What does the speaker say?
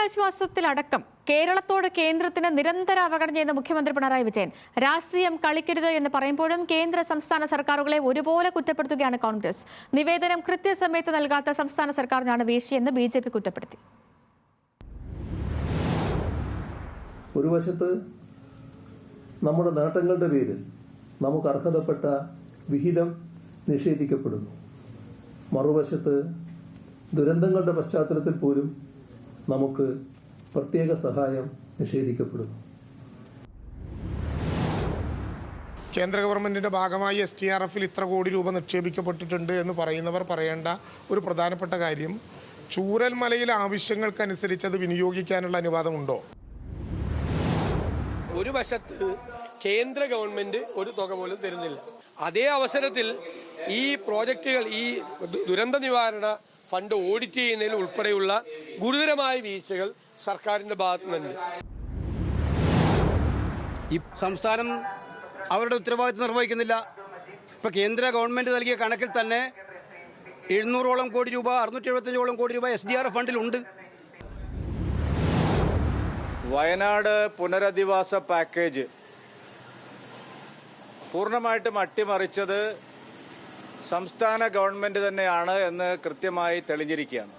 ദുരിതാശ്വാസത്തിലടക്കം കേരളത്തോട് കേന്ദ്രത്തിന് നിരന്തര അവഗണനയെന്ന് മുഖ്യമന്ത്രി പിണറായി വിജയൻ. രാഷ്ട്രീയം കളിക്കരുത് എന്ന് പറയുമ്പോഴും കേന്ദ്ര സംസ്ഥാന സർക്കാരുകളെ ഒരുപോലെ കുറ്റപ്പെടുത്തുകയാണ് കോൺഗ്രസ്. നിവേദനം കൃത്യസമയത്ത് നൽകാത്ത സംസ്ഥാന സർക്കാരിനാണ് വീഴ്ചയെന്ന് BJP കുറ്റപ്പെടുത്തി. ഒരു വശത്ത് നമ്മുടെ നേട്ടങ്ങളുടെ പേരിൽ നമുക്ക് അർഹതപ്പെട്ട വിഹിതം നിഷേധിക്കപ്പെടുന്നു. മറുവശത്ത് ദുരന്തങ്ങളുടെ പശ്ചാത്തലത്തിൽ പോലും നമുക്ക് പ്രത്യേക സഹായം നിഷേധിക്കപ്പെടുന്നു. കേന്ദ്ര ഗവൺമെന്റിന്റെ ഭാഗമായി STRF-ൽ ഇത്ര കോടി രൂപ നിക്ഷേപിക്കപ്പെട്ടിട്ടുണ്ട് എന്ന് പറയുന്നവർ പറയേണ്ട ഒരു പ്രധാനപ്പെട്ട കാര്യം, ചൂരൽമലയിലെ ആവശ്യങ്ങൾക്കനുസരിച്ച് അത് വിനിയോഗിക്കാനുള്ള അനുവാദമുണ്ടോ? ഒരു വശത്ത് കേന്ദ്ര ഗവൺമെന്റ് ഒരു തുക പോലും തരുന്നില്ല. അതേ അവസരത്തിൽ ഈ പ്രോജക്റ്റുകൾ, ഈ ദുരന്ത നിവാരണ ഫണ്ട് ഓഡിറ്റ് ചെയ്യുന്നതിൽ ഉൾപ്പെടെയുള്ള ഗുരുതരമായ വീഴ്ചകൾ സർക്കാരിന്റെ ഭാഗത്തു നിന്നുണ്ട്. ഈ സംസ്ഥാനം അവരുടെ ഉത്തരവാദിത്വം നിർവഹിക്കുന്നില്ല. ഇപ്പൊ കേന്ദ്ര ഗവൺമെന്റ് നൽകിയ കണക്കിൽ തന്നെ 700ഓളം കോടി രൂപ, 675ഓളം കോടി രൂപ SDRF ഫണ്ടിലുണ്ട്. വയനാട് പുനരധിവാസ പാക്കേജ് പൂർണ്ണമായിട്ടും അട്ടിമറിച്ചത് സംസ്ഥാന ഗവൺമെന്റ് തന്നെയാണ് എന്ന് കൃത്യമായി തെളിഞ്ഞിരിക്കുകയാണ്.